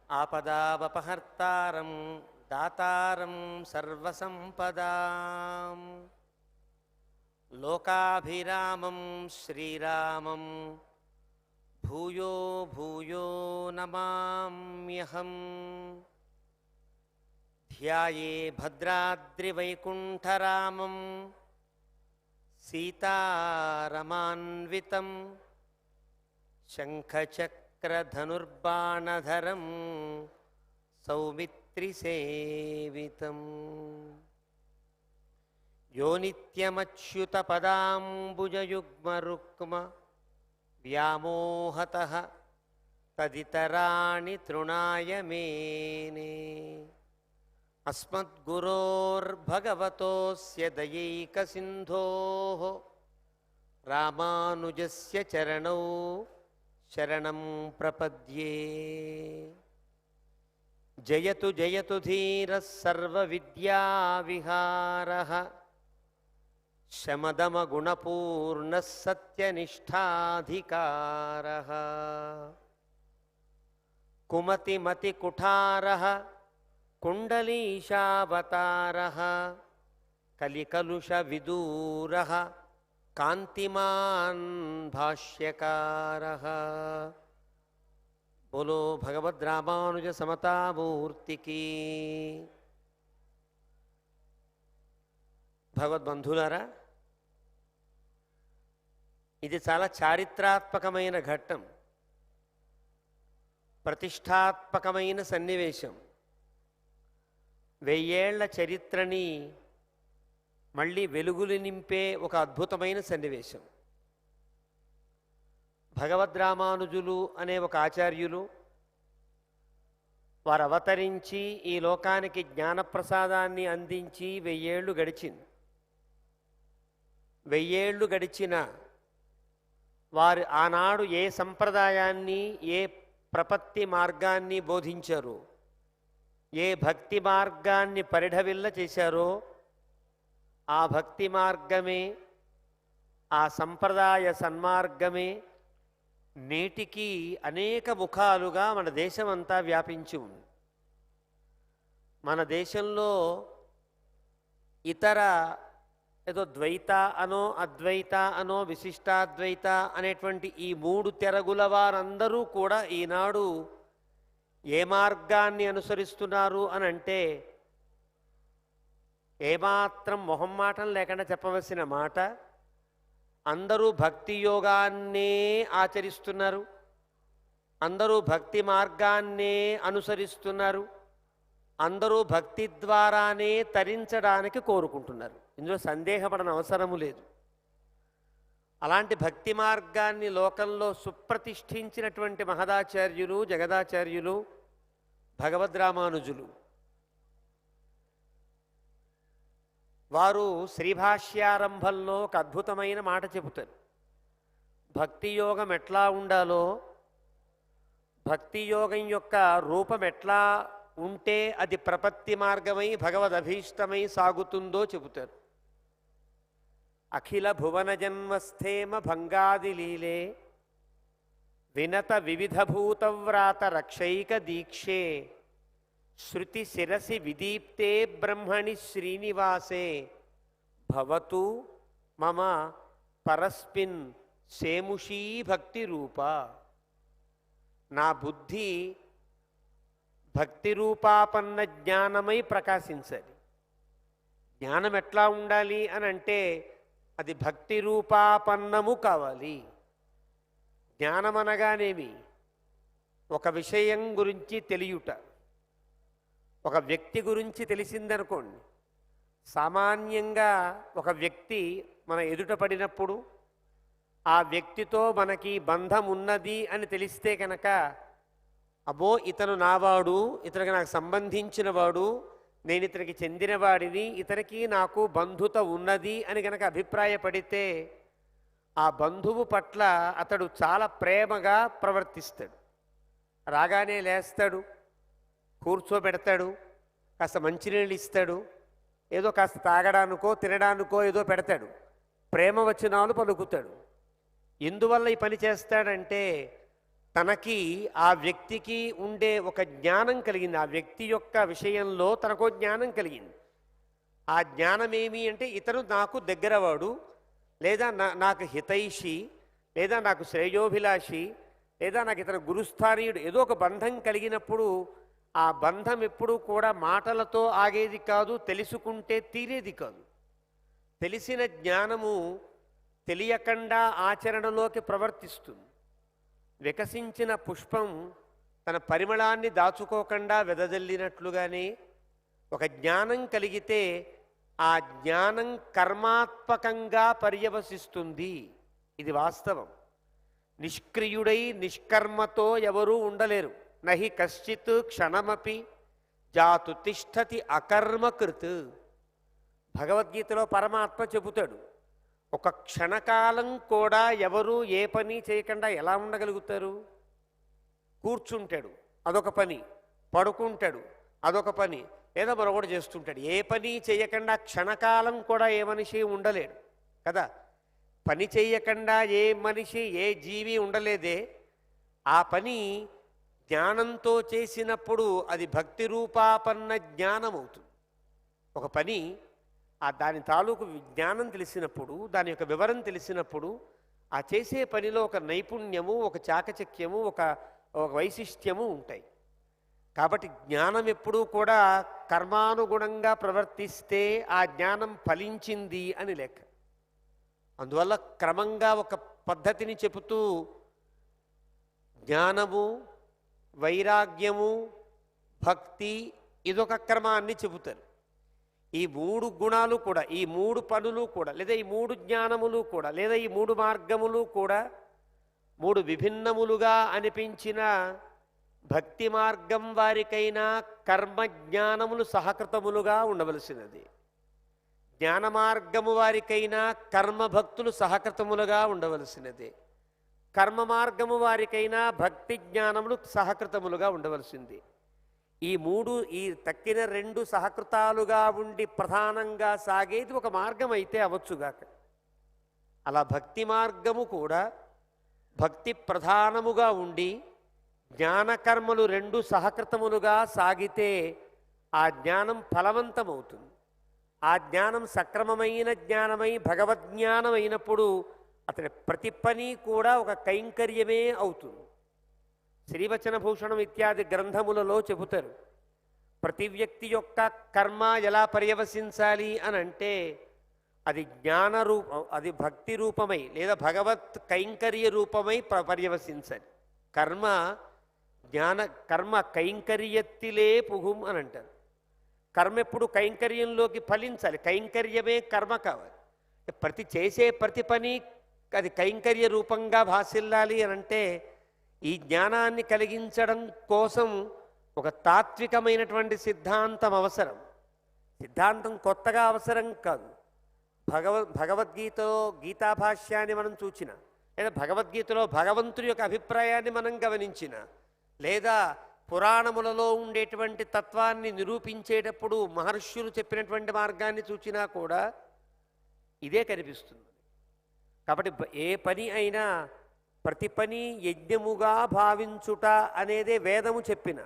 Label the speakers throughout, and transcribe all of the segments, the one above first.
Speaker 1: ఆపదావపహర్తారం దాతారం సర్వసంపదాం లోకాభిరామం శ్రీరామం భూయో భూయో నమామ్యహం. ధ్యాయే భద్రాద్రివైకుంఠరామం సీతారమాన్వితం శంఖచక్రధనుర్బాణధరం సౌమిత్రిసేవితం. యో నిత్యమచ్యుతపదాంబుజయుగ్మరుక్మ వ్యామోహతః తదితరాణి తృణాయ మేనే. అస్మద్గురోర్భగవతోస్య దయైకసింధోః రామానుజస్య చరణౌ శరణం ప్రపద్యే. జయతు జయతు ధీరః సర్వవిద్యావిహారః శమదమగుణపూర్ణः సత్యనిష్ఠాధికారः. కుమతిమతికుఠారः కుండలీశావతారः కలికలుషవిదూరः కాంతిమాన్ భాష్యకారः. బోలో భగవద్ రామానుజ సమతామూర్తికి. భగవద్బంధులారా, ఇది చాలా చారిత్రాత్మకమైన ఘట్టం, ప్రతిష్టాత్మకమైన సన్నివేశం. 1000 ఏళ్ల చరిత్రని మళ్ళీ వెలుగులు నింపే ఒక అద్భుతమైన సన్నివేశం. భగవద్ రామానుజులు అనే ఒక ఆచార్యులు వారు అవతరించి ఈ లోకానికి జ్ఞానప్రసాదాన్ని అందించి 1000 ఏళ్ళు గడిచింది. 1000 ఏళ్ళు గడిచిన వారు ఆనాడు ఏ సంప్రదాయాన్ని, ఏ ప్రపత్తి మార్గాన్ని బోధించారో, ఏ భక్తి మార్గాన్ని పరిఢవిల్ల చేశారో, ఆ భక్తి మార్గమే, ఆ సంప్రదాయ సన్మార్గమే నేటికి అనేక ముఖాలుగా మన దేశమంతా వ్యాపించి ఉంది. మన దేశంలో ఇతర ఏదో ద్వైత అనో, అద్వైత అనో, విశిష్టాద్వైత అనేటువంటి ఈ 3 తెరగుల వారందరూ కూడా ఈనాడు ఏ మార్గాన్ని అనుసరిస్తున్నారు అని అంటే ఏమాత్రం మొహమ్మాటం లేకుండా చెప్పవలసిన మాట, అందరూ భక్తి యోగాన్నే ఆచరిస్తున్నారు, అందరూ భక్తి మార్గాన్నే అనుసరిస్తున్నారు, అందరూ భక్తి ద్వారానే తరించడానికి కోరుకుంటున్నారు. ఇందులో సందేహపడని అవసరము లేదు. అలాంటి భక్తి మార్గాన్ని లోకంలో సుప్రతిష్ఠించినటువంటి మహదాచార్యులు, జగదాచార్యులు భగవద్ రామానుజులు. వారు శ్రీభాష్యారంభంలో ఒక అద్భుతమైన మాట చెబుతారు. భక్తి యోగం ఎట్లా ఉండాలో, భక్తి యోగం యొక్క రూపం ఎట్లా ఉంటే అది ప్రపత్తి మార్గమై భగవదభీష్టమై సాగుతుందో చెబుతారు. అఖిల భువన జన్మస్థేమ భంగాదిలీలే వినత వివిధభూతవ్రాత రక్షైక దీక్షే శృతి శిరసి విదీప్తే బ్రహ్మణి శ్రీనివాసే భవతు మమ పరస్మిన్ సేముషీ భక్తి రూప. నా బుద్ధి భక్తి రూపాపన్న జ్ఞానమై ప్రకాశించాలి. జ్ఞానం ఎట్లా ఉండాలి అని అంటే అది భక్తి రూపాపన్నము కావాలి. జ్ఞానం అనగానేమి? ఒక విషయం గురించి తెలియుట. ఒక వ్యక్తి గురించి తెలిసిందనుకోండి, సామాన్యంగా ఒక వ్యక్తి మన ఎదుట పడినప్పుడు ఆ వ్యక్తితో మనకి బంధం ఉన్నది అని తెలిస్తే కనుక, అబ్బో ఇతను నావాడు, ఇతనికి నాకు సంబంధించిన వాడు, నేను ఇతనికి చెందినవాడిని, ఇతనికి నాకు బంధుత ఉన్నది అని కనుక అభిప్రాయపడితే ఆ బంధువు పట్ల అతడు చాలా ప్రేమగా ప్రవర్తిస్తాడు. రాగానే లేస్తాడు, కూర్చోబెడతాడు, కాస్త మంచినీళ్ళు ఇస్తాడు, ఏదో కాస్త తాగడానికో తినడానికో ఏదో పెడతాడు, ప్రేమ వచనాలు పలుకుతాడు. ఎందువల్ల ఈ పని చేస్తాడంటే తనకి ఆ వ్యక్తికి ఉండే ఒక జ్ఞానం కలిగింది. ఆ వ్యక్తి యొక్క విషయంలో తనకు జ్ఞానం కలిగింది. ఆ జ్ఞానం ఏమి అంటే ఇతను నాకు దగ్గరవాడు, లేదా నాకు హితైషి, లేదా నాకు శ్రేయోభిలాషి, లేదా నాకు ఇతను గురుస్థానీయుడు, ఏదో ఒక బంధం కలిగినప్పుడు ఆ బంధం ఎప్పుడూ కూడా మాటలతో ఆగేది కాదు, తెలుసుకుంటే తీరేది కాదు. తెలిసిన జ్ఞానము తెలియకుండా ఆచరణలోకి ప్రవర్తిస్తుంది. వికసించిన పుష్పం తన పరిమళాన్ని దాచుకోకుండా వెదజల్లినట్లుగానే ఒక జ్ఞానం కలిగితే ఆ జ్ఞానం కర్మాత్మకంగా పర్యవసిస్తుంది. ఇది వాస్తవం. నిష్క్రియుడై నిష్కర్మతో ఎవరూ ఉండలేరు. నహి కశ్చిత్ క్షణమపి జాతు తిష్టతి అకర్మకృత్. భగవద్గీతలో పరమాత్మ చెబుతాడు, ఒక క్షణకాలం కూడా ఎవరు ఏ పని చేయకుండా ఎలా ఉండగలుగుతారు? కూర్చుంటాడు, అదొక పని. పడుకుంటాడు, అదొక పని. లేదా మరొకటి చేస్తుంటాడు. ఏ పని చేయకుండా క్షణకాలం కూడా ఏ మనిషి ఉండలేడు కదా. పని చేయకుండా ఏ మనిషి, ఏ జీవి ఉండలేదే. ఆ పని జ్ఞానంతో చేసినప్పుడు అది భక్తి రూపాపన్న జ్ఞానం అవుతుంది. ఒక పని దాని తాలూకు జ్ఞానం తెలిసినప్పుడు, దాని యొక్క వివరం తెలిసినప్పుడు ఆ చేసే పనిలో ఒక నైపుణ్యము, ఒక చాకచక్యము, ఒక వైశిష్ట్యము ఉంటాయి. కాబట్టి జ్ఞానం ఎప్పుడూ కూడా కర్మానుగుణంగా ప్రవర్తిస్తే ఆ జ్ఞానం ఫలించింది అని లెక్క. అందువల్ల క్రమంగా ఒక పద్ధతిని చెబుతూ జ్ఞానము, వైరాగ్యము, భక్తి, ఇదొక క్రమాన్ని చెబుతారు. ఈ మూడు గుణాలు కూడా, ఈ మూడు పనులు కూడా, లేదా ఈ మూడు జ్ఞానములు కూడా, లేదా ఈ మూడు మార్గములు కూడా మూడు విభిన్నములుగా అనిపించిన భక్తి మార్గం వారికైనా కర్మజ్ఞానములు సహకృతములుగా ఉండవలసినది. జ్ఞాన మార్గము వారికైనా కర్మభక్తులు సహకృతములుగా ఉండవలసినది. కర్మ మార్గము వారికైనా భక్తి జ్ఞానములు సహకృతములుగా ఉండవలసింది. ఈ మూడు, ఈ తక్కిన రెండు సహకృతాలుగా ఉండి ప్రధానంగా సాగేది ఒక మార్గం అయితే అవ్వచ్చుగాక. అలా భక్తి మార్గము కూడా భక్తి ప్రధానముగా ఉండి జ్ఞానకర్మలు రెండు సహకృతములుగా సాగితే ఆ జ్ఞానం ఫలవంతమవుతుంది. ఆ జ్ఞానం సక్రమమైన జ్ఞానమై భగవద్జ్ఞానం అయినప్పుడు అతని ప్రతి పని కూడా ఒక కైంకర్యమే అవుతుంది. శ్రీవచనభూషణం ఇత్యాది గ్రంథములలో చెబుతారు, ప్రతి వ్యక్తి యొక్క కర్మ ఎలా పర్యవసించాలి అని అంటే అది అది భక్తి రూపమై లేదా భగవత్ కైంకర్య రూపమై పర్యవసించాలి. కర్మ కైంకర్యత్తిలే పుగుం అని అంటారు. కర్మ ఎప్పుడు కైంకర్యంలోకి ఫలించాలి. కైంకర్యమే కర్మ కావాలి. చేసే ప్రతి పని అది కైంకర్య రూపంగా భాసిల్లాలి అని అంటే ఈ జ్ఞానాన్ని కలిగించడం కోసం ఒక తాత్వికమైనటువంటి సిద్ధాంతం అవసరం. సిద్ధాంతం కొత్తగా అవసరం కాదు. భగవద్గీతలో గీతాభాష్యాన్ని మనం చూచిన, లేదా భగవద్గీతలో భగవంతుడి యొక్క అభిప్రాయాన్ని మనం గమనించిన, లేదా పురాణములలో ఉండేటువంటి తత్వాన్ని నిరూపించేటప్పుడు మహర్షులు చెప్పినటువంటి మార్గాన్ని చూచినా కూడా ఇదే కనిపిస్తుంది. కాబట్టి ఏ పని అయినా ప్రతి పని యజ్ఞముగా భావించుట అనేదే వేదము చెప్పిన.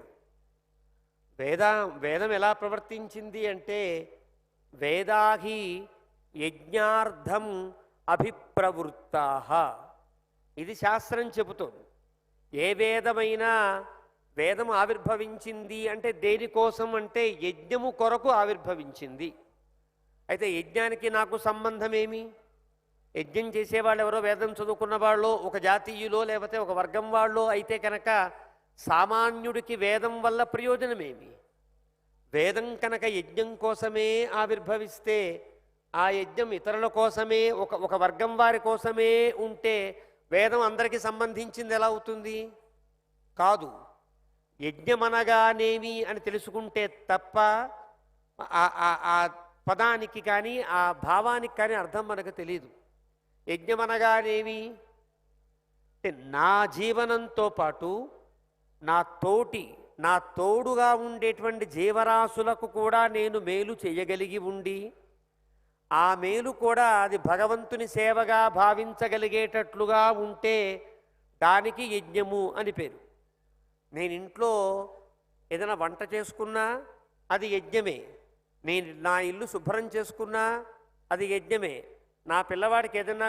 Speaker 1: వేదం ఎలా ప్రవర్తించింది అంటే వేదాహి యజ్ఞార్థం అభిప్రవృత్తాః. ఇది శాస్త్రం చెబుతోంది. ఏ వేదమైనా వేదం ఆవిర్భవించింది అంటే దేనికోసం అంటే యజ్ఞము కొరకు ఆవిర్భవించింది. అయితే యజ్ఞానికి నాకు సంబంధం ఏమి? యజ్ఞం చేసేవాళ్ళు ఎవరో వేదం చదువుకున్న వాళ్ళు, ఒక జాతీయులో లేకపోతే ఒక వర్గం వాళ్ళు అయితే కనుక సామాన్యుడికి వేదం వల్ల ప్రయోజనమేమి? వేదం కనుక యజ్ఞం కోసమే ఆవిర్భవిస్తే ఆ యజ్ఞం ఇతరుల కోసమే, ఒక వర్గం వారి కోసమే ఉంటే వేదం అందరికీ సంబంధించింది ఎలా అవుతుంది? కాదు. యజ్ఞమనగానేమి అని తెలుసుకుంటే తప్ప ఆ పదానికి కానీ ఆ భావానికి కానీ అర్థం మనకు తెలియదు. యజ్ఞమనగానేమి అంటే నా జీవనంతో పాటు నా తోడుగా ఉండేటువంటి జీవరాశులకు కూడా నేను మేలు చేయగలిగి ఉండి ఆ మేలు కూడా అది భగవంతుని సేవగా భావించగలిగేటట్లుగా ఉంటే దానికి యజ్ఞము అని పేరు. నేను ఇంట్లో ఏదైనా వంట చేసుకున్నా అది యజ్ఞమే. నేను నా ఇల్లు శుభ్రం చేసుకున్నా అది యజ్ఞమే. నా పిల్లవాడికి ఏదైనా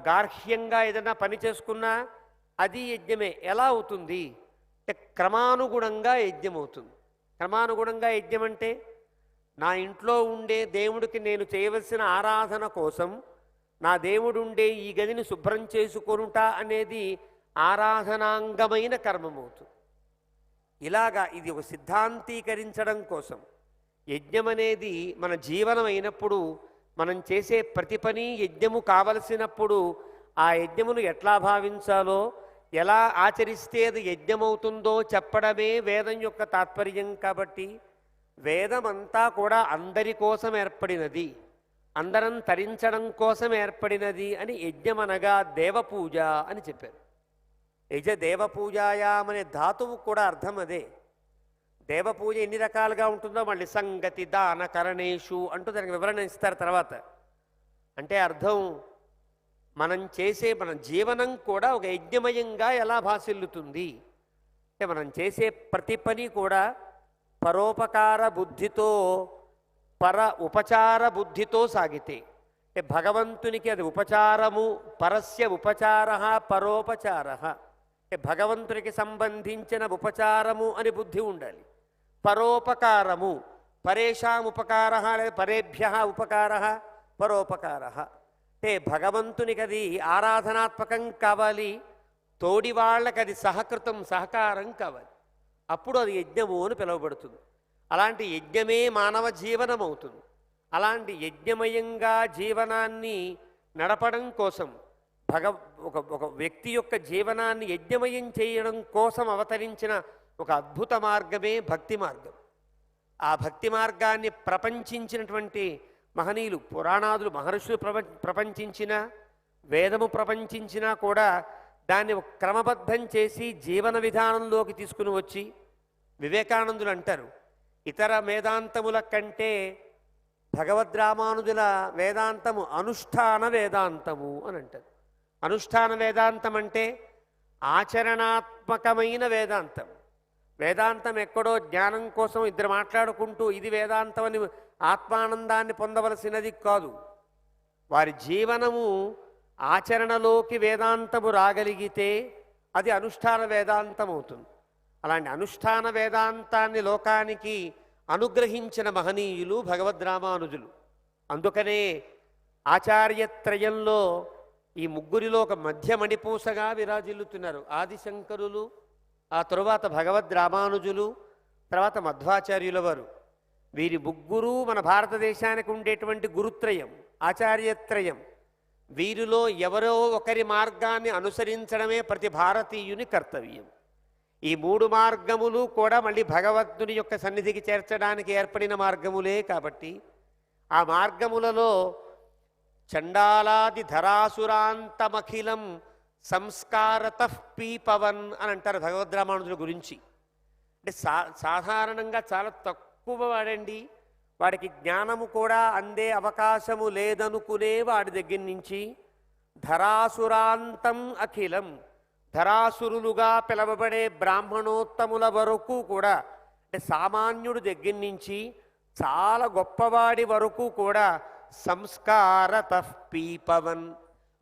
Speaker 1: గార్హ్యంగా ఏదైనా పని చేసుకున్నా అది యజ్ఞమే. ఎలా అవుతుంది అంటే క్రమానుగుణంగా యజ్ఞం అవుతుంది. క్రమానుగుణంగా యజ్ఞం అంటే నా ఇంట్లో ఉండే దేవుడికి నేను చేయవలసిన ఆరాధన కోసం నా దేవుడు ఉండే ఈ గదిని శుభ్రం చేసుకొనుట అనేది ఆరాధనాంగమైన కర్మమవుతుంది. ఇలాగా ఇది ఒక సిద్ధాంతీకరించడం కోసం యజ్ఞం అనేది మన జీవనం అయినప్పుడు మనం చేసే ప్రతి పని యజ్ఞము కావలసినప్పుడు ఆ యజ్ఞమును ఎట్లా భావించాలో, ఎలా ఆచరిస్తే అది యజ్ఞమవుతుందో చెప్పడమే వేదం యొక్క తాత్పర్యం. కాబట్టి వేదమంతా కూడా అందరి కోసం ఏర్పడినది, అందరం తరించడం కోసం ఏర్పడినది అని యజ్ఞమనగా దేవపూజ అని చెప్పారు. యజ దేవపూజాయాం అనే ధాతువు కూడా అర్థం అదే. దేవపూజ ఎన్ని రకాలుగా ఉంటుందో మళ్ళీ సంగతి దాన కరణేషు అంటూ దానికి వివరణ ఇస్తారు తర్వాత. అంటే అర్థం మనం చేసే మన జీవనం కూడా ఒక యజ్ఞమయంగా ఎలా భాసిల్లుతుంది అంటే మనం చేసే ప్రతి పని కూడా పరోపకార బుద్ధితో ఉపచార బుద్ధితో సాగితే అంటే భగవంతునికి అది ఉపచారము, పరస్య ఉపచార పరోపచార అంటే భగవంతునికి సంబంధించిన ఉపచారము అని బుద్ధి ఉండాలి. పరోపకారము పరేషాం ఉపకార లేదా పరేభ్య ఉపకార పరోపకార అంటే భగవంతునికి అది ఆరాధనాత్మకం కావాలి, తోడి వాళ్ళకి అది సహకృతం సహకారం కావాలి. అప్పుడు అది యజ్ఞము అని పిలువబడుతుంది. అలాంటి యజ్ఞమే మానవ జీవనం అవుతుంది. అలాంటి యజ్ఞమయంగా జీవనాన్ని నడపడం కోసం ఒక వ్యక్తి యొక్క జీవనాన్ని యజ్ఞమయం చేయడం కోసం అవతరించిన ఒక అద్భుత మార్గమే భక్తి మార్గం. ఆ భక్తి మార్గాన్ని ప్రపంచించినటువంటి మహనీయులు, పురాణాదులు, మహర్షులు ప్రపంచించిన, వేదము ప్రపంచించినా కూడా దాన్ని క్రమబద్ధం చేసి జీవన విధానంలోకి తీసుకుని వచ్చి వివేకానందులు అంటారు, ఇతర వేదాంతముల కంటే భగవద్రామానుజుల వేదాంతము అనుష్ఠాన వేదాంతము అని అంటారు. అనుష్ఠాన వేదాంతం అంటే ఆచరణాత్మకమైన వేదాంతం. వేదాంతం ఎక్కడో జ్ఞానం కోసం ఇద్దరు మాట్లాడుకుంటూ ఇది వేదాంతం అని ఆత్మానందాన్ని పొందవలసినది కాదు. వారి జీవనము ఆచరణలోకి వేదాంతము రాగలిగితే అది అనుష్ఠాన వేదాంతం అవుతుంది. అలాంటి అనుష్ఠాన వేదాంతాన్ని లోకానికి అనుగ్రహించిన మహనీయులు భగవద్రామానుజులు. అందుకనే ఆచార్యత్రయంలో ఈ ముగ్గురిలో ఒక మధ్యమణిపూసగా విరాజిల్లుతున్నారు. ఆదిశంకరులు, ఆ తరువాత భగవద్రామానుజులు, తర్వాత మధ్వాచార్యుల వారు. వీరి ముగ్గురు మన భారతదేశానికి ఉండేటువంటి గురుత్రయం, ఆచార్యత్రయం. వీరిలో ఎవరో ఒకరి మార్గాన్ని అనుసరించడమే ప్రతి భారతీయుని కర్తవ్యం. ఈ మూడు మార్గములు కూడా మళ్ళీ భగవంతుని యొక్క సన్నిధికి చేర్చడానికి ఏర్పడిన మార్గములే. కాబట్టి ఆ మార్గములలో చండాలాది ధరాసురాంతమఖిలం సంస్కారత పీపవన్ అని అంటారు భగవద్రామానుజుల గురించి. అంటే సాధారణంగా చాలా తక్కువ వాడండి, వాడికి జ్ఞానము కూడా అందే అవకాశము లేదనుకునే వాడి దగ్గర నుంచి ధరాసురాంతం అఖిలం, ధరాసురులుగా పిలవబడే బ్రాహ్మణోత్తముల వరకు కూడా, అంటే సామాన్యుడి దగ్గర నుంచి చాలా గొప్పవాడి వరకు కూడా సంస్కారత పీపవన్,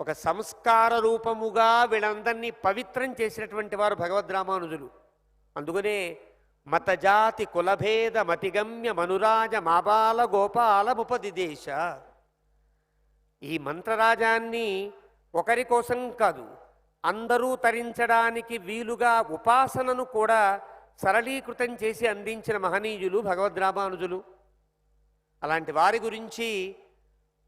Speaker 1: ఒక సంస్కార రూపముగా వీళ్ళందరినీ పవిత్రం చేసినటువంటి వారు భగవద్రామానుజులు. అందుకనే మతజాతి కులభేద మతిగమ్య మనురాజ మాబాల గోపాల ముపదిదేశ. ఈ మంత్రరాజాన్ని ఒకరి కోసం కాదు, అందరూ తరించడానికి వీలుగా ఉపాసనను కూడా సరళీకృతం చేసి అందించిన మహనీయులు భగవద్రామానుజులు. అలాంటి వారి గురించి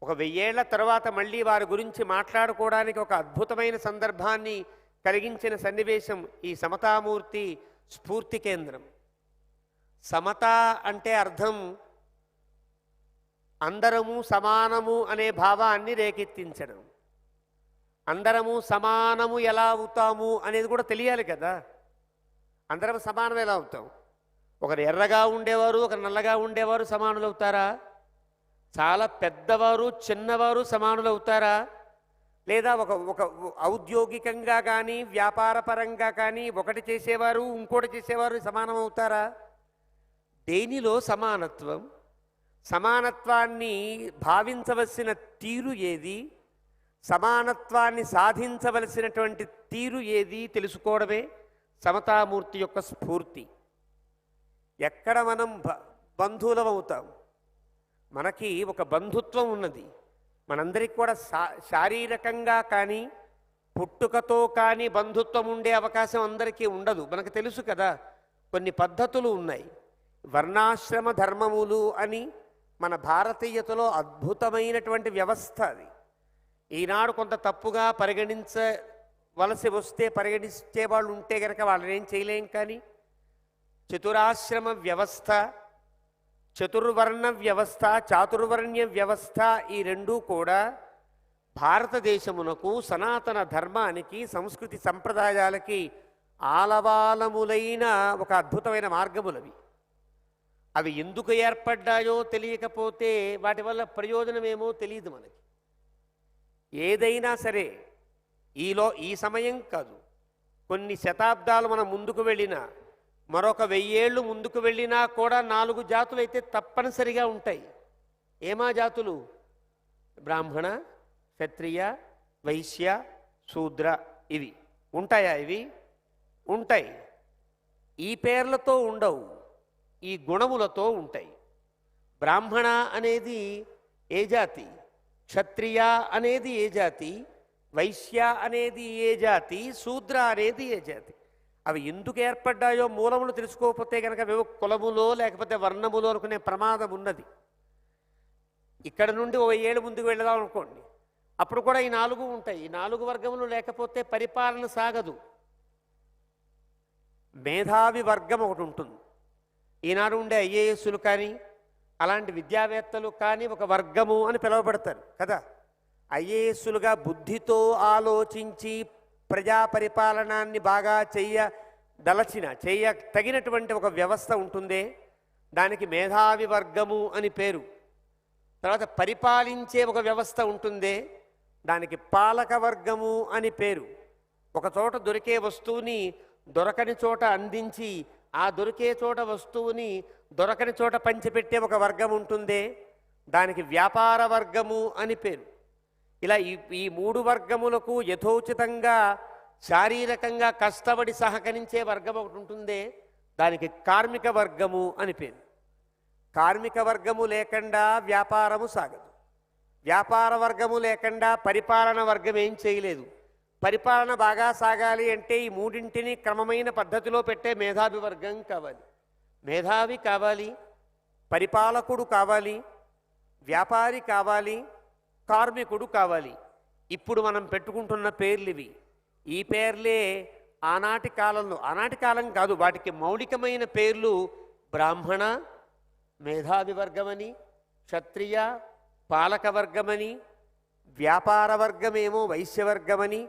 Speaker 1: ఒక 1000 ఏళ్ల తర్వాత మళ్ళీ వారి గురించి మాట్లాడుకోవడానికి ఒక అద్భుతమైన సందర్భాన్ని కలిగించిన సన్నివేశం ఈ సమతామూర్తి స్ఫూర్తి కేంద్రం. సమత అంటే అర్థం అందరము సమానము అనే భావాన్ని రేకెత్తించడం. అందరము సమానము ఎలా అవుతాము అనేది కూడా తెలియాలి కదా. అందరం సమానం ఎలా అవుతాం? ఒకరు ఎర్రగా ఉండేవారు, ఒకరు నల్లగా ఉండేవారు సమానులు అవుతారా? చాలా పెద్దవారు చిన్నవారు సమానులు అవుతారా? లేదా ఒక ఒక ఔద్యోగికంగా కానీ వ్యాపారపరంగా కానీ ఒకటి చేసేవారు ఇంకోటి చేసేవారు సమానం అవుతారా? దేనిలో సమానత్వం? సమానత్వాన్ని భావించవలసిన తీరు ఏది? సమానత్వాన్ని సాధించవలసినటువంటి తీరు ఏది తెలుసుకోవడమే సమతామూర్తి యొక్క స్ఫూర్తి. ఎక్కడ మనం బంధువులం అవుతాం? మనకి ఒక బంధుత్వం ఉన్నది. మనందరికీ కూడా శారీరకంగా కానీ పుట్టుకతో కానీ బంధుత్వం ఉండే అవకాశం అందరికీ ఉండదు. మనకు తెలుసు కదా, కొన్ని పద్ధతులు ఉన్నాయి. వర్ణాశ్రమ ధర్మములు అని మన భారతీయతలో అద్భుతమైనటువంటి వ్యవస్థ అది. ఈనాడు కొంత తప్పుగా పరిగణించవలసి వస్తే పరిగణించే వాళ్ళు ఉంటే కనుక వాళ్ళని ఏం చేయలేం. కానీ చతురాశ్రమ వ్యవస్థ, చతుర్వర్ణ వ్యవస్థ, చాతుర్వర్ణ్య వ్యవస్థ ఈ రెండూ కూడా భారతదేశమునకు సనాతన ధర్మానికి సంస్కృతి సంప్రదాయాలకి ఆలవాలములైన ఒక అద్భుతమైన మార్గములవి. అవి ఎందుకు ఏర్పడ్డాయో తెలియకపోతే వాటి వల్ల ప్రయోజనమేమో తెలియదు మనకి. ఏదైనా సరే ఈ సమయం కాదు, కొన్ని శతాబ్దాలు మనం ముందుకు వెళ్ళినా, మరొక 1000 ఏళ్ళు ముందుకు వెళ్ళినా కూడా 4 జాతులు అయితే తప్పనిసరిగా ఉంటాయి. ఏమా జాతులు? బ్రాహ్మణ, క్షత్రియ, వైశ్య, శూద్ర. ఇవి ఉంటాయా? ఇవి ఉంటాయి. ఈ పేర్లతో ఉండవు, ఈ గుణములతో ఉంటాయి. బ్రాహ్మణ అనేది ఏ జాతి, క్షత్రియ అనేది ఏ జాతి, వైశ్య అనేది ఏ జాతి, శూద్ర అనేది ఏ జాతి. అవి ఎందుకు ఏర్పడ్డాయో మూలములు తెలుసుకోకపోతే కనుక కులములో లేకపోతే వర్ణములో అనుకునే ప్రమాదం ఉన్నది. ఇక్కడ నుండి 1000 ఏళ్ళు ముందుకు వెళదాం అనుకోండి, అప్పుడు కూడా ఈ 4 ఉంటాయి. ఈ 4 వర్గములు లేకపోతే పరిపాలన సాగదు. మేధావి వర్గం ఒకటి ఉంటుంది. ఈనాడు ఉండే ఐఏఎస్లు కానీ అలాంటి విద్యావేత్తలు కానీ ఒక వర్గము అని పిలువబడతారు కదా. ఐఏఎస్లుగా బుద్ధితో ఆలోచించి ప్రజా పరిపాలనాన్ని బాగా తగినటువంటి ఒక వ్యవస్థ ఉంటుందే, దానికి మేధావి వర్గము అని పేరు. తర్వాత పరిపాలించే ఒక వ్యవస్థ ఉంటుందే, దానికి పాలక వర్గము అని పేరు. ఒక చోట దొరికే వస్తువుని దొరకని చోట అందించి ఆ దొరికే చోట వస్తువుని దొరకని చోట పంచిపెట్టే ఒక వర్గం ఉంటుందే, దానికి వ్యాపార వర్గము అని పేరు. ఇలా ఈ 3 వర్గములకు యథోచితంగా శారీరకంగా కష్టపడి సహకరించే వర్గం ఒకటి ఉంటుందే, దానికి కార్మిక వర్గము అని పేరు. కార్మిక వర్గము లేకుండా వ్యాపారము సాగదు. వ్యాపార వర్గము లేకుండా పరిపాలన వర్గం ఏం చేయలేదు. పరిపాలన బాగా సాగాలి అంటే ఈ 3ంటిని క్రమమైన పద్ధతిలో పెట్టే మేధావి వర్గం కావాలి. మేధావి కావాలి, పరిపాలకుడు కావాలి, వ్యాపారి కావాలి, కార్మికుడు కావాలి. ఇప్పుడు మనం పెట్టుకుంటున్న పేర్లు ఇవి. ఈ పేర్లే ఆనాటి కాలం కాదు, వాటికి మౌలికమైన పేర్లు బ్రాహ్మణ మేధావి వర్గమని, క్షత్రియ పాలక వర్గమని, వ్యాపార వర్గమేమో వైశ్యవర్గమని,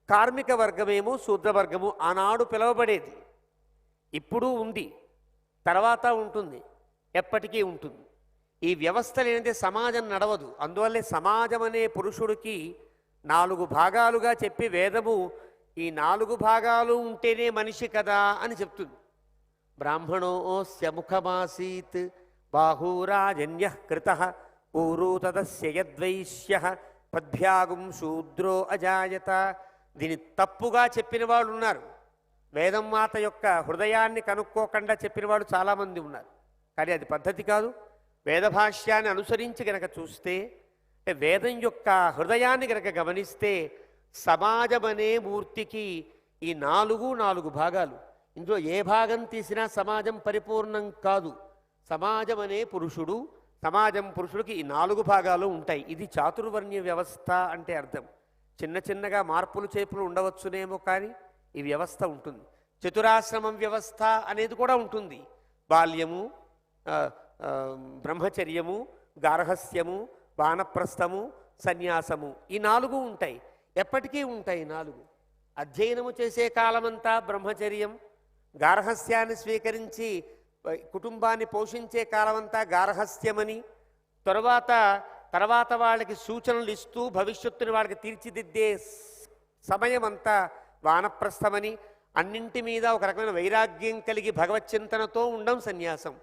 Speaker 1: కార్మిక వర్గమేమో శూద్రవర్గము ఆనాడు పిలువబడేది. ఇప్పుడు ఉంది, తర్వాత ఉంటుంది, ఎప్పటికీ ఉంటుంది. ఈ వ్యవస్థ లేనిదే సమాజం నడవదు. అందువల్లే సమాజం అనే పురుషుడికి 4 భాగాలుగా చెప్పి వేదము ఈ 4 భాగాలు ఉంటేనే మనిషి కదా అని చెప్తుంది. బ్రాహ్మణోస్య ముఖమాసీత్ బాహూరాజన్య కృత ఊరు తదస్య యద్వైశ్య పద్భ్యాగుం శూద్రో అజాయత. దీన్ని తప్పుగా చెప్పిన వాళ్ళు ఉన్నారు. వేదం మాత యొక్క హృదయాన్ని కనుక్కోకుండా చెప్పిన వాళ్ళు చాలామంది ఉన్నారు. కానీ అది పద్ధతి కాదు. వేదభాష్యాన్ని అనుసరించి గనక చూస్తే, అంటే వేదం యొక్క హృదయాన్ని గనక గమనిస్తే, సమాజం అనే మూర్తికి ఈ 4 భాగాలు. ఇందులో ఏ భాగం తీసినా సమాజం పరిపూర్ణం కాదు. సమాజం అనే పురుషుడు, సమాజం పురుషుడికి ఈ 4 భాగాలు ఉంటాయి. ఇది చాతుర్వర్ణ్య వ్యవస్థ అంటే అర్థం. చిన్నగా మార్పులు చేపులు ఉండవచ్చునేమో, కానీ ఈ వ్యవస్థ ఉంటుంది. చతురాశ్రమం వ్యవస్థ అనేది కూడా ఉంటుంది. బాల్యము, బ్రహ్మచర్యము, గార్హస్థ్యము, వానప్రస్థము, సన్యాసము, ఈ 4 ఉంటాయి. ఎప్పటికీ ఉంటాయి 4. అధ్యయనము చేసే కాలమంతా బ్రహ్మచర్యం, గార్హస్థ్యాన్ని స్వీకరించి కుటుంబాన్ని పోషించే కాలమంతా గార్హస్థ్యమని, తరువాత తర్వాత వాళ్ళకి సూచనలు ఇస్తూ భవిష్యత్తుని వాళ్ళకి తీర్చిదిద్దే సమయం అంతా వానప్రస్థమని, అన్నింటి మీద ఒక రకమైన వైరాగ్యం కలిగి భగవచ్చింతనతో ఉండం సన్యాసం.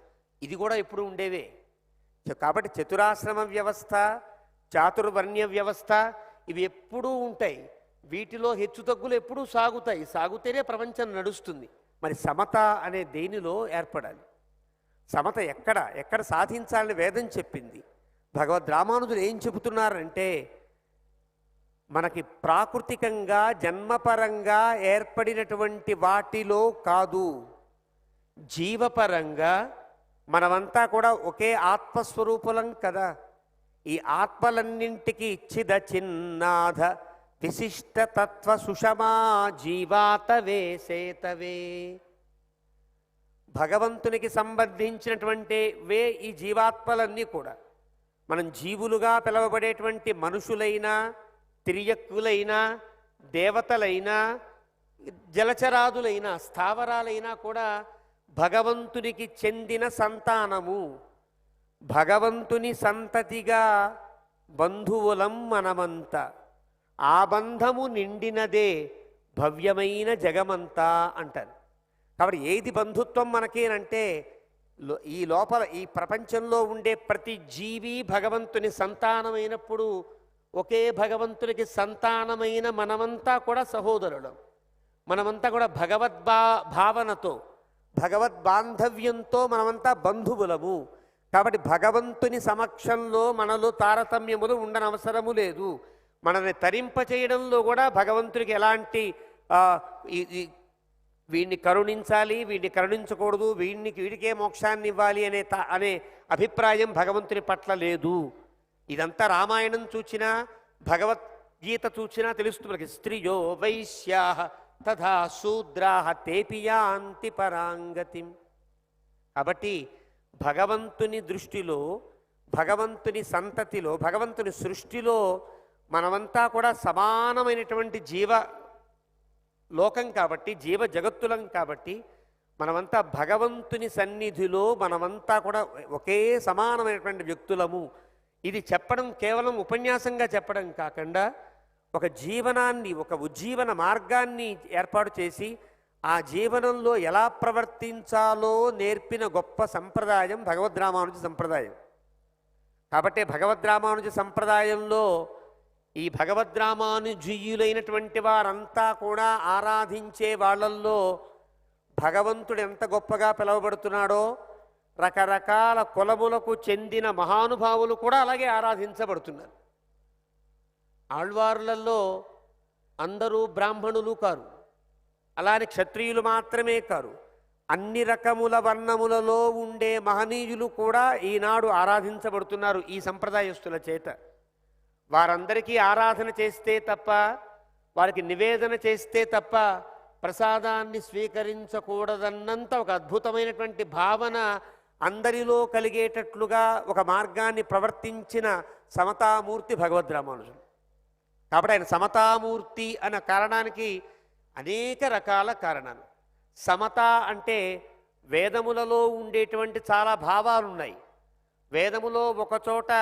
Speaker 1: ఇది కూడా ఎప్పుడు ఉండేవే. కాబట్టి చతురాశ్రమ వ్యవస్థ, చాతుర్వర్ణ్య వ్యవస్థ ఇవి ఎప్పుడూ ఉంటాయి. వీటిలో హెచ్చుతగ్గులు ఎప్పుడూ సాగుతాయి. సాగుతేనే ప్రపంచం నడుస్తుంది. మరి సమత అనే దేనిలో ఏర్పడాలి. సమత ఎక్కడ సాధించాలని వేదం చెప్పింది. భగవద్ రామానుజులు ఏం చెబుతున్నారంటే, మనకి ప్రాకృతికంగా జన్మపరంగా ఏర్పడినటువంటి వాటిలో కాదు, జీవపరంగా మనమంతా కూడా ఒకే ఆత్మస్వరూపులం కదా. ఈ ఆత్మలన్నింటికి ఇచ్చిద చిన్నాధ విశిష్ట తత్వ సుషమా జీవాతవే సేతవే. భగవంతునికి సంబంధించినటువంటి ఈ జీవాత్మలన్నీ కూడా మనం జీవులుగా పిలవబడేటువంటి మనుషులైనా, తిరియక్కులైనా, దేవతలైనా, జలచరాదులైనా, స్థావరాలైనా కూడా భగవంతునికి చెందిన సంతానము. భగవంతుని సంతతిగా బంధువులం మనమంతా. ఆ బంధము నిండినదే భవ్యమైన జగమంతా అంటారు. కాబట్టి ఏది బంధుత్వం మనకేనంటే, ఈ లోపల ఈ ప్రపంచంలో ఉండే ప్రతి జీవి భగవంతుని సంతానమైనప్పుడు ఒకే భగవంతునికి సంతానమైన మనమంతా కూడా సహోదరులం. మనమంతా కూడా భావనతో, భగవద్బాంధవ్యంతో మనమంతా బంధువులము. కాబట్టి భగవంతుని సమక్షంలో మనలో తారతమ్యములు ఉండనవసరము లేదు. మనల్ని తరింపచేయడంలో కూడా భగవంతునికి ఎలాంటి వీడిని కరుణించాలి, వీడిని కరుణించకూడదు, వీడికే మోక్షాన్ని ఇవ్వాలి అనే అభిప్రాయం భగవంతుని పట్ల లేదు. ఇదంతా రామాయణం చూచినా, భగవద్గీత చూచినా తెలుస్తుంది మనకి. స్త్రియో వైశ్యా తథా శూద్రా తేపి యాంతి పరాంగతిం. కాబట్టి భగవంతుని దృష్టిలో, భగవంతుని సంతతిలో, భగవంతుని సృష్టిలో మనమంతా కూడా సమానమైనటువంటి జీవ లోకం కాబట్టి, జీవ జగత్తులం కాబట్టి, మనమంతా భగవంతుని సన్నిధిలో మనమంతా కూడా ఒకే సమానమైనటువంటి వ్యక్తులము. ఇది చెప్పడం కేవలం ఉపన్యాసంగా చెప్పడం కాకుండా ఒక జీవనాన్ని, ఒక ఉజ్జీవన మార్గాన్ని ఏర్పాటు చేసి ఆ జీవనంలో ఎలా ప్రవర్తించాలో నేర్పిన గొప్ప సంప్రదాయం భగవద్రామానుజ సంప్రదాయం. కాబట్టి భగవద్రామానుజ సంప్రదాయంలో ఈ భగవద్రామానుజీయులైనటువంటి వారంతా కూడా ఆరాధించే వాళ్ళల్లో భగవంతుడు ఎంత గొప్పగా పిలువబడుతున్నాడో, రకరకాల కులములకు చెందిన మహానుభావులు కూడా అలాగే ఆరాధించబడుతున్నారు. ఆళ్వారులలో అందరూ బ్రాహ్మణులు కారు, అలానే క్షత్రియులు మాత్రమే కారు, అన్ని రకముల వర్ణములలో ఉండే మహనీయులు కూడా ఈనాడు ఆరాధించబడుతున్నారు ఈ సంప్రదాయస్తుల చేత. వారందరికీ ఆరాధన చేస్తే తప్ప, వారికి నివేదన చేస్తే తప్ప ప్రసాదాన్ని స్వీకరించకూడదన్నంత ఒక అద్భుతమైనటువంటి భావన అందరిలో కలిగేటట్లుగా ఒక మార్గాన్ని ప్రవర్తించిన సమతామూర్తి భగవద్రామానుజులు. కాబట్టి ఆయన సమతామూర్తి అన్న కారణానికి అనేక రకాల కారణాలు. సమత అంటే వేదములలో ఉండేటువంటి చాలా భావాలు ఉన్నాయి. వేదములో ఒకచోట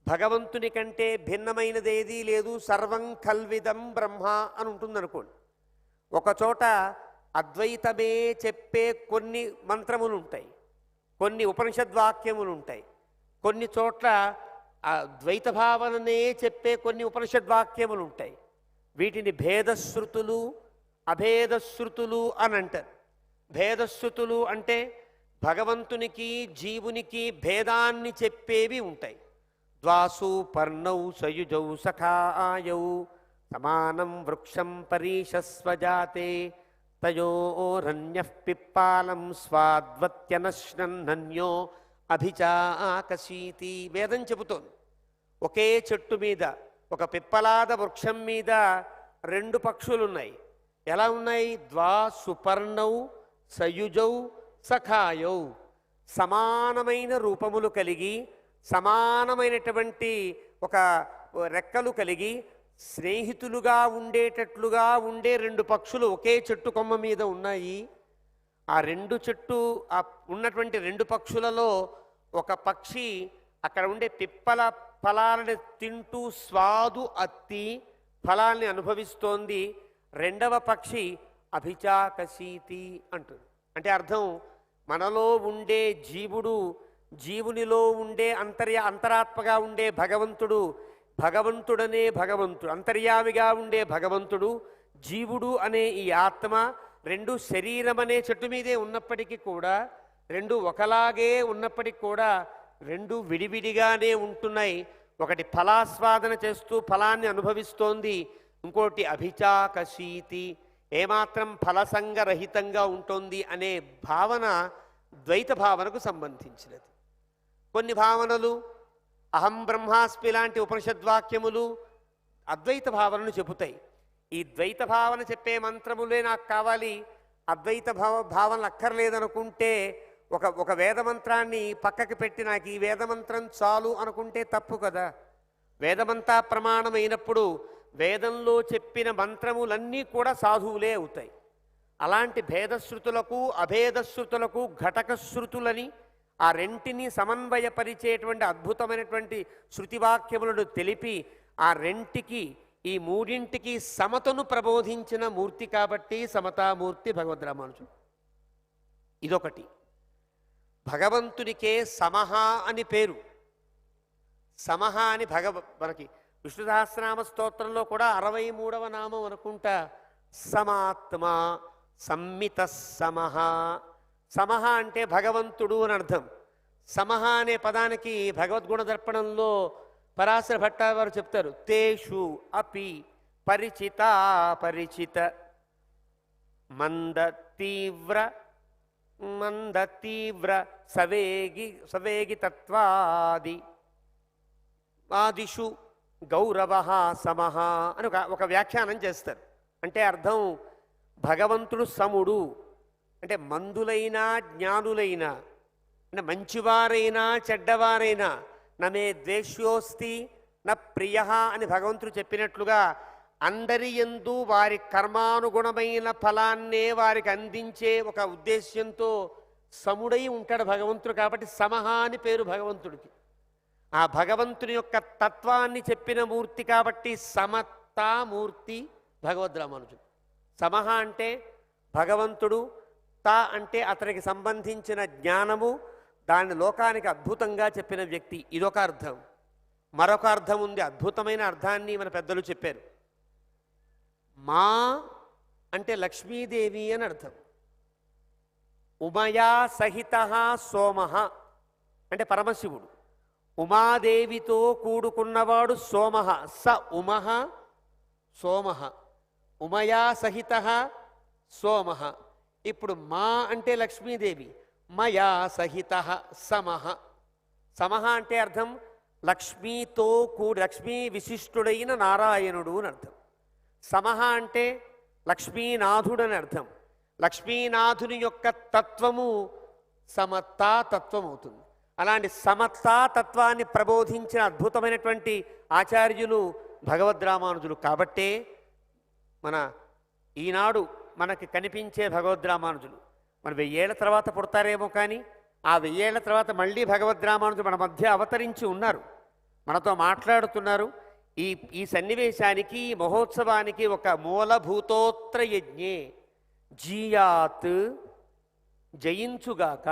Speaker 1: భగవంతుని కంటే భిన్నమైనదేదీ లేదు, సర్వం కల్విదం బ్రహ్మ అని ఉంటుందనుకోండి. ఒకచోట అద్వైతమే చెప్పే కొన్ని మంత్రములు ఉంటాయి, కొన్ని ఉపనిషద్వాక్యములు ఉంటాయి, కొన్ని చోట్ల ద్వైత భావననే చెప్పే కొన్ని ఉపనిషద్వాక్యములు ఉంటాయి. వీటిని భేదశ్రుతులు, అభేదశ్రుతులు అని అంటారు. భేదశ్రుతులు అంటే భగవంతునికి జీవునికి భేదాన్ని చెప్పేవి ఉంటాయి. ద్వాసు పర్ణౌ సయుజౌ సఖాయౌ సమానం వృక్షం పరీషస్వజాతే తయోరన్యః పిప్పాలం స్వాద్వత్యనశ్నన్యో అభిచాకశీతి. వేదం చెబుతోంది ఒకే చెట్టు మీద, ఒక పిప్పలాద వృక్షం మీద రెండు పక్షులున్నాయి. ఎలా ఉన్నాయి? ద్వా సుపర్ణౌ సయుజౌ సఖాయౌ. సమానమైన రూపములు కలిగి, సమానమైనటువంటి ఒక రెక్కలు కలిగి, స్నేహితులుగా ఉండేటట్లుగా ఉండే రెండు పక్షులు ఒకే చెట్టు కొమ్మ మీద ఉన్నాయి. ఆ ఉన్నటువంటి రెండు పక్షులలో ఒక పక్షి అక్కడ ఉండే పిప్పల ఫలాలను తింటూ స్వాదు అత్తి ఫలాల్ని అనుభవిస్తోంది. రెండవ పక్షి అభిచాకశీతి అంటుంది. అంటే అర్థం, మనలో ఉండే జీవుడు, జీవునిలో ఉండే అంతరాత్మగా ఉండే భగవంతుడు, భగవంతుడనే భగవంతుడు, అంతర్యామిగా ఉండే భగవంతుడు, జీవుడు అనే ఈ ఆత్మ రెండు శరీరం అనే చెట్టు మీదే ఉన్నప్పటికీ కూడా, రెండు ఒకలాగే ఉన్నప్పటికీ కూడా రెండు విడివిడిగానే ఉంటున్నాయి. ఒకటి ఫలాస్వాదన చేస్తూ ఫలాన్ని అనుభవిస్తోంది, ఇంకోటి అభిచాకశీతి, ఏమాత్రం ఫలసంగరహితంగా ఉంటుంది అనే భావన ద్వైత భావనకు సంబంధించినది. కొన్ని భావనలు అహం బ్రహ్మాస్మి లాంటి ఉపనిషద్వాక్యములు అద్వైత భావనను చెబుతాయి. ఈ ద్వైత భావన చెప్పే మంత్రములే నాకు కావాలి, అద్వైత భావనలు అక్కర్లేదనుకుంటే, ఒక వేదమంత్రాన్ని పక్కకి పెట్టి నాకు ఈ వేదమంత్రం చాలు అనుకుంటే తప్పు కదా. వేదమంతా ప్రమాణమైనప్పుడు వేదంలో చెప్పిన మంత్రములన్నీ కూడా సాధువులే అవుతాయి. అలాంటి భేదశ్రుతులకు అభేదశ్రుతులకు ఘటకశ్రుతులని ఆ రెంటిని సమన్వయపరిచేటువంటి అద్భుతమైనటువంటి శృతివాక్యములను తెలిపి ఆ రెంటికి, ఈ మూడింటికి సమతను ప్రబోధించిన మూర్తి కాబట్టి సమతామూర్తి భగవద్రామానుజుడు. ఇదొకటి. భగవంతునికే సమహ అని పేరు. సమహ అని మనకి విష్ణు సహస్రనామ స్తోత్రంలో కూడా 63వ నామం అనుకుంటా, సమాత్మ సంమిత సమహ. సమహ అంటే భగవంతుడు అని అర్థం. సమహ అనే పదానికి భగవద్గుణ దర్పణంలో పరాశర భట్టారు వారు చెప్తారు, తేషు అపి పరిచిత పరిచిత మంద తీవ్ర సవేగి తత్వాది ఆదిషు గౌరవ సమహ అని ఒక వ్యాఖ్యానం చేస్తారు. అంటే అర్థం, భగవంతుడు సముడు అంటే మందులైనా జ్ఞానులైనా, అంటే మంచివారైనా చెడ్డవారైనా, నమే ద్వేష్యోస్తి న ప్రియ అని భగవంతుడు చెప్పినట్లుగా అందరి యందు వారి కర్మానుగుణమైన ఫలాన్నే వారికి అందించే ఒక ఉద్దేశ్యంతో సముడై ఉంటాడు భగవంతుడు. కాబట్టి సమహ అని పేరు భగవంతుడికి. ఆ భగవంతుని యొక్క తత్వాన్ని చెప్పిన మూర్తి కాబట్టి సమతామూర్తి భగవద్రామానుజుడు. సమహ అంటే భగవంతుడు, తా అంటే అతనికి సంబంధించిన జ్ఞానము, దాన్ని లోకానికి అద్భుతంగా చెప్పిన వ్యక్తి. ఇదొక అర్థం. మరొక అర్థం ఉంది, అద్భుతమైన అర్థాన్ని మన పెద్దలు చెప్పారు. మా అంటే లక్ష్మీదేవి అని అర్థం. ఉమయా సహిత సోమః అంటే పరమశివుడు. ఉమాదేవితో కూడుకున్నవాడు సోమః. స ఉమః సోమః, ఉమయా సహిత సోమః. ఇప్పుడు మా అంటే లక్ష్మీదేవి, మయా సహిత సమః. సమః అంటే అర్థం లక్ష్మీతో లక్ష్మీ విశిష్టుడైన నారాయణుడు అని అర్థం. సమః అంటే లక్ష్మీనాథుడు అని అర్థం. లక్ష్మీనాథుని యొక్క తత్వము సమతా తత్వం అవుతుంది. అలాంటి సమతా తత్వాన్ని ప్రబోధించిన అద్భుతమైనటువంటి ఆచార్యులు భగవద్రామానుజులు. కాబట్టే మన ఈనాడు మనకి కనిపించే భగవద్రామానుజులు మన 1000 ఏళ్ల తర్వాత పుడతారేమో, కానీ ఆ 1000 ఏళ్ల తర్వాత మళ్ళీ భగవద్రామానుజులు మన మధ్య అవతరించి ఉన్నారు, మనతో మాట్లాడుతున్నారు. ఈ సన్నివేశానికి, ఈ మహోత్సవానికి ఒక మూలభూతోత్ర యజ్ఞే జీయాత్ జయించుగాక,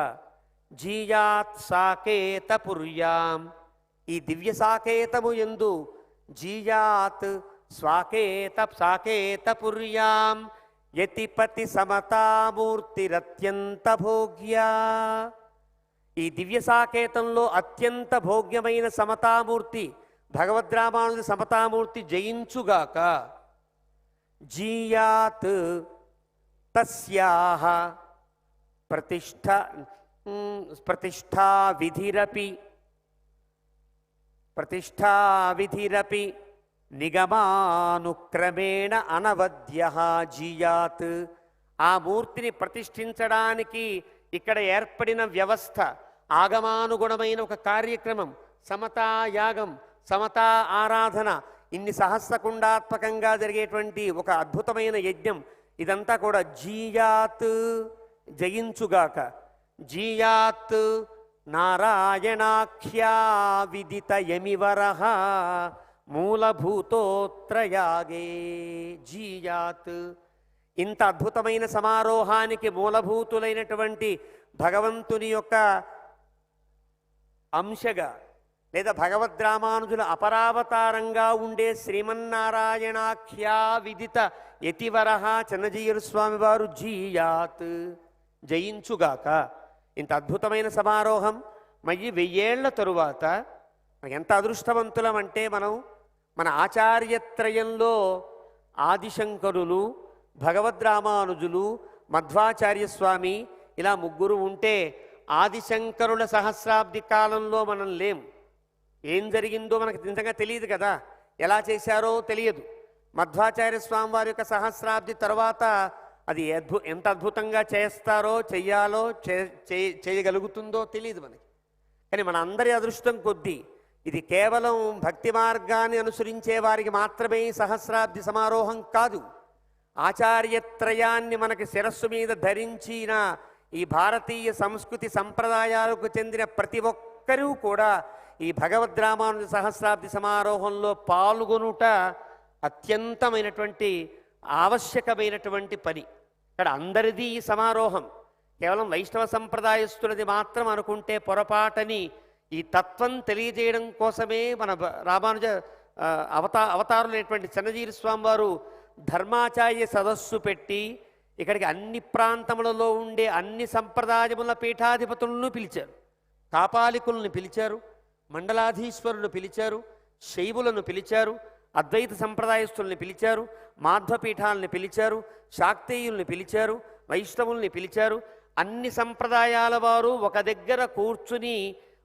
Speaker 1: జీయాత్ సాకేత పుర్యాం. ఈ దివ్య సాకేతము యందు జీయాత్ సాకేత పుర్యాం యతిపతి సమతామూర్తిరత్యంత భోగ్యా. ఈ దివ్య సాకేతంలో అత్యంత భోగ్యమైన సమతామూర్తి భగవద్రామానుజ సమతామూర్తి జయించుగాక. జీయాత్ తస్యాః ప్రతిష్ఠా నిగమానుక్రమేణ అనవద్యః జీయాత్. ఆ మూర్తిని ప్రతిష్ఠించడానికి ఇక్కడ ఏర్పడిన వ్యవస్థ, ఆగమానుగుణమైన ఒక కార్యక్రమం, సమతాయాగం, సమతా ఆరాధన, ఇన్ని సహస్రకుండాత్మకంగా జరిగేటువంటి ఒక అద్భుతమైన యజ్ఞం, ఇదంతా కూడా జీయాత్ జయించుగాక. జీయాత్ నారాయణాఖ్యా విదిత యమివరః మూలభూతోత్రయాగే జీయాత్. ఇంత అద్భుతమైన సమారోహానికి మూలభూతులైనటువంటి భగవంతుని యొక్క అంశగా లేదా భగవద్రామానుజుల అపరావతారంగా ఉండే శ్రీమన్నారాయణాఖ్యా విదిత యతివరః చిన్నజీయరు స్వామి వారు జీయాత్ జయించుగాక. ఇంత అద్భుతమైన సమారోహం మళ్ళీ 1000 ఏళ్ల తరువాత ఎంత అదృష్టవంతులం అంటే మనం మన ఆచార్యత్రయంలో ఆదిశంకరులు, భగవద్రామానుజులు, మధ్వాచార్య స్వామి ఇలా ముగ్గురు ఉంటే ఆదిశంకరుల సహస్రాబ్ది కాలంలో మనం లేం. ఏం జరిగిందో మనకు నిజంగా తెలియదు కదా, ఎలా చేశారో తెలియదు. మధ్వాచార్య స్వామి వారి యొక్క సహస్రాబ్ది తర్వాత అది ఎంత అద్భుతంగా చేస్తారో చెయ్యాలో చేయగలుగుతుందో తెలియదు మనకి. కానీ మన అందరి అదృష్టం కొద్దీ ఇది కేవలం భక్తి మార్గాన్ని అనుసరించే వారికి మాత్రమే సహస్రాబ్ది సమారోహం కాదు. ఆచార్యత్రయాన్ని మనకి శిరస్సు మీద ధరించిన ఈ భారతీయ సంస్కృతి సంప్రదాయాలకు చెందిన ప్రతి ఒక్కరూ కూడా ఈ భగవద్రామానుజ సహస్రాబ్ది సమారోహంలో పాల్గొనుట అత్యంతమైనటువంటి ఆవశ్యకమైనటువంటి పని. ఇక్కడ అందరిది ఈ సమారోహం కేవలం వైష్ణవ సంప్రదాయస్తులది మాత్రం అనుకుంటే పొరపాటని ఈ తత్వం తెలియజేయడం కోసమే మన రామానుజ అవతారులైనటువంటి చిన్నజీయర్ స్వామి వారు ధర్మాచార్య సదస్సు పెట్టి ఇక్కడికి అన్ని ప్రాంతములలో ఉండే అన్ని సంప్రదాయముల పీఠాధిపతులను పిలిచారు. కాపాలికులను పిలిచారు, మండలాధీశ్వరులను పిలిచారు, శైవులను పిలిచారు, అద్వైత సంప్రదాయస్తుల్ని పిలిచారు, మాధ్వపీఠాలను పిలిచారు, శాక్తేయుల్ని పిలిచారు, వైష్ణవుల్ని పిలిచారు. అన్ని సంప్రదాయాల వారు ఒక దగ్గర కూర్చుని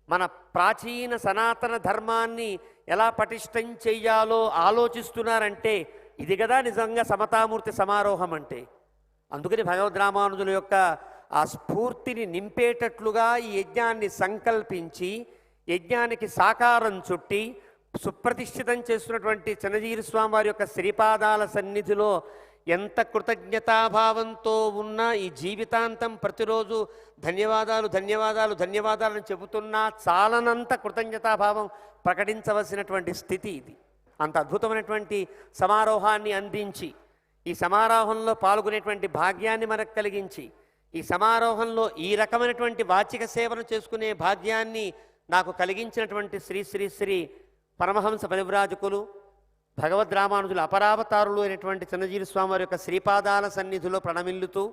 Speaker 1: మన ప్రాచీన సనాతన ధర్మాన్ని ఎలా పటిష్టం చెయ్యాలో ఆలోచిస్తున్నారంటే ఇది కదా నిజంగా సమతామూర్తి సమారోహం అంటే. అందుకని భగవద్రామానుజుల యొక్క ఆ స్ఫూర్తిని నింపేటట్లుగా ఈ యజ్ఞాన్ని సంకల్పించి యజ్ఞానికి సాకారం చుట్టి సుప్రతిష్ఠితం చేస్తున్నటువంటి చిన్నజీయర్ స్వామి వారి యొక్క శ్రీపాదాల సన్నిధిలో ఎంత కృతజ్ఞతాభావంతో ఉన్న ఈ జీవితాంతం ప్రతిరోజు ధన్యవాదాలు ధన్యవాదాలు ధన్యవాదాలను చెబుతున్నా చాలనంత కృతజ్ఞతాభావం ప్రకటించవలసినటువంటి స్థితి ఇది. అంత అద్భుతమైనటువంటి సమారోహాన్ని అందించి ఈ సమారోహంలో పాల్గొనేటువంటి భాగ్యాన్ని మనకు కలిగించి ఈ సమారోహంలో ఈ రకమైనటువంటి వాచిక సేవను చేసుకునే భాగ్యాన్ని నాకు కలిగించినటువంటి శ్రీ శ్రీ శ్రీ పరమహంస పరివ్రాజకులు భగవద్రామానుజుల అపరావతారులు అయినటువంటి చిన్నజీయర్ స్వామి వారి యొక్క శ్రీపాదాల సన్నిధిలో ప్రణమిల్లుతూ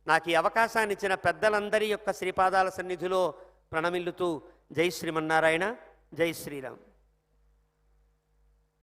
Speaker 1: నాకు ఈ అవకాశాన్ని ఇచ్చిన పెద్దలందరి యొక్క శ్రీపాదాల సన్నిధిలో ప్రణమిల్లుతూ జై శ్రీమన్నారాయణ, జై శ్రీరామ్.